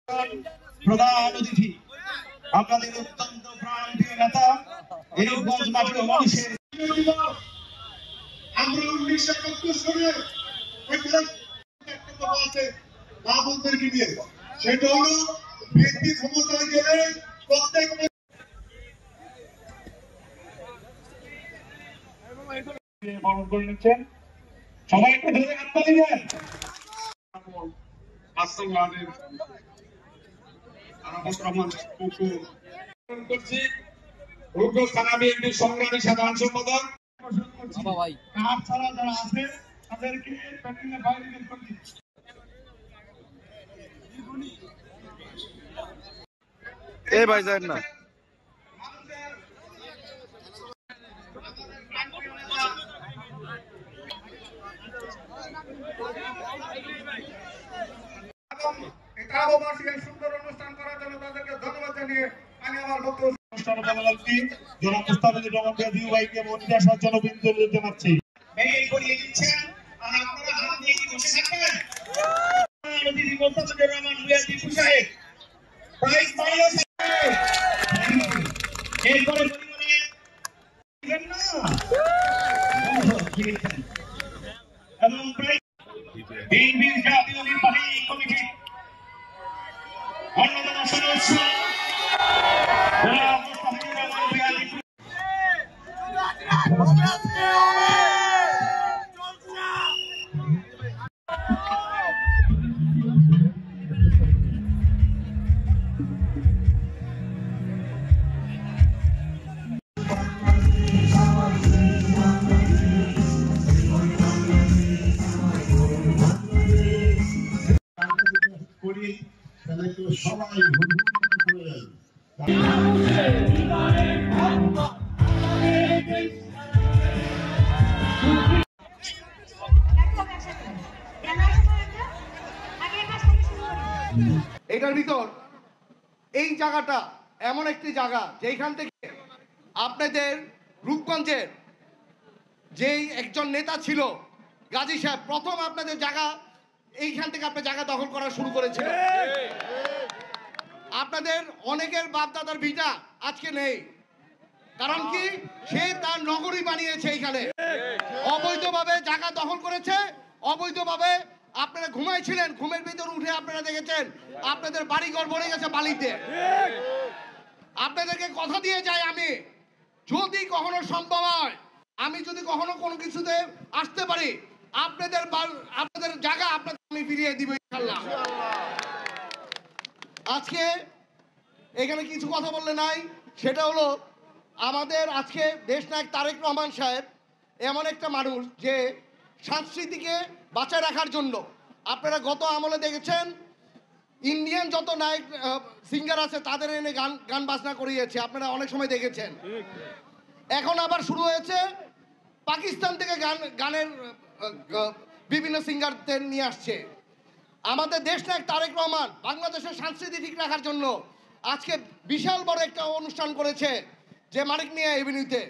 প্রধান অতিথি আপনাদের অত্যন্ত প্রাণপ্রিয় নেতা এরূপগঞ্জ মাটির মানুষের আমরা 1971 সালে আছে বাবুদেরকে নিয়ে সেটা হলো ব্যক্তি ক্ষমতায় গেলে প্রত্যেক বরণ করে নিচ্ছেন সবাই একটু ধরে হাততালি দেন। আসামের আরাফাত রহমান করছি রূপগঞ্জ থানা বিএনপির সংগ্রামী সাধারণ সম্পাদক কার ছাড়া যারা আছে তাদেরকে প্যানেলে বাইরে বের করে দিচ্ছি। এই ভাই যান না সুন্দর অনুষ্ঠান করার জন্য তাদেরকে ধন্যবাদ জানিয়ে আমি আমার বক্তব্য জানাচ্ছি। এবং বিএনপির জাতীয় নির্বাহী কমিটি অন্যতম সদস্য সবাই এটার ভিতর এই জায়গাটা এমন একটি জায়গা যেখান থেকে আপনাদের রূপগঞ্জের যেই একজন নেতা ছিল গাজী সাহেব প্রথম আপনাদের জায়গা এইখান থেকে আপনি জায়গা দখল করা শুরু করেছিল। আপনাদের অনেকের বাপদাদার ভিটা আজকে নেই, কারণ কি সে তার নগরী বানিয়েছে এইখানে, অবৈধভাবে জায়গা দখল করেছে, অবৈধভাবে আপনারা ঘুমাইছিলেন, ঘুমের ভিতর উঠে আপনারা দেখেছেন আপনাদের বাড়িঘর ভরে গেছে বালিতে। আপনাদেরকে কথা দিয়ে যাই, আমি যদি কখনো সম্ভব হয়, আমি যদি কখনো কোনো কিছুতে আসতে পারি, আপনাদের জায়গা আপনাদের আমি ফিরিয়ে দিব ইনশাআল্লাহ। আজকে এখানে কিছু কথা বললে নাই, সেটা হলো আমাদের আজকে দেশনায়ক তারেক রহমান সাহেব এমন একটা মানুষ যে সংস্কৃতিকে বাঁচায় রাখার জন্য আপনারা গত আমলে দেখেছেন ইন্ডিয়ান যত নায়ক সিঙ্গার আছে তাদের এনে গান বাজনা করিয়েছে, আপনারা অনেক সময় দেখেছেন। এখন আবার শুরু হয়েছে পাকিস্তান থেকে গানের বিভিন্ন সিঙ্গারদের নিয়ে আসছে। আমাদের দেশনায়ক তারেক রহমান বাংলাদেশের সংস্কৃতি ঠিক রাখার জন্য আজকে বিশাল বড় একটা অনুষ্ঠান করেছে যে মানিক মিয়া এভিনিউতে।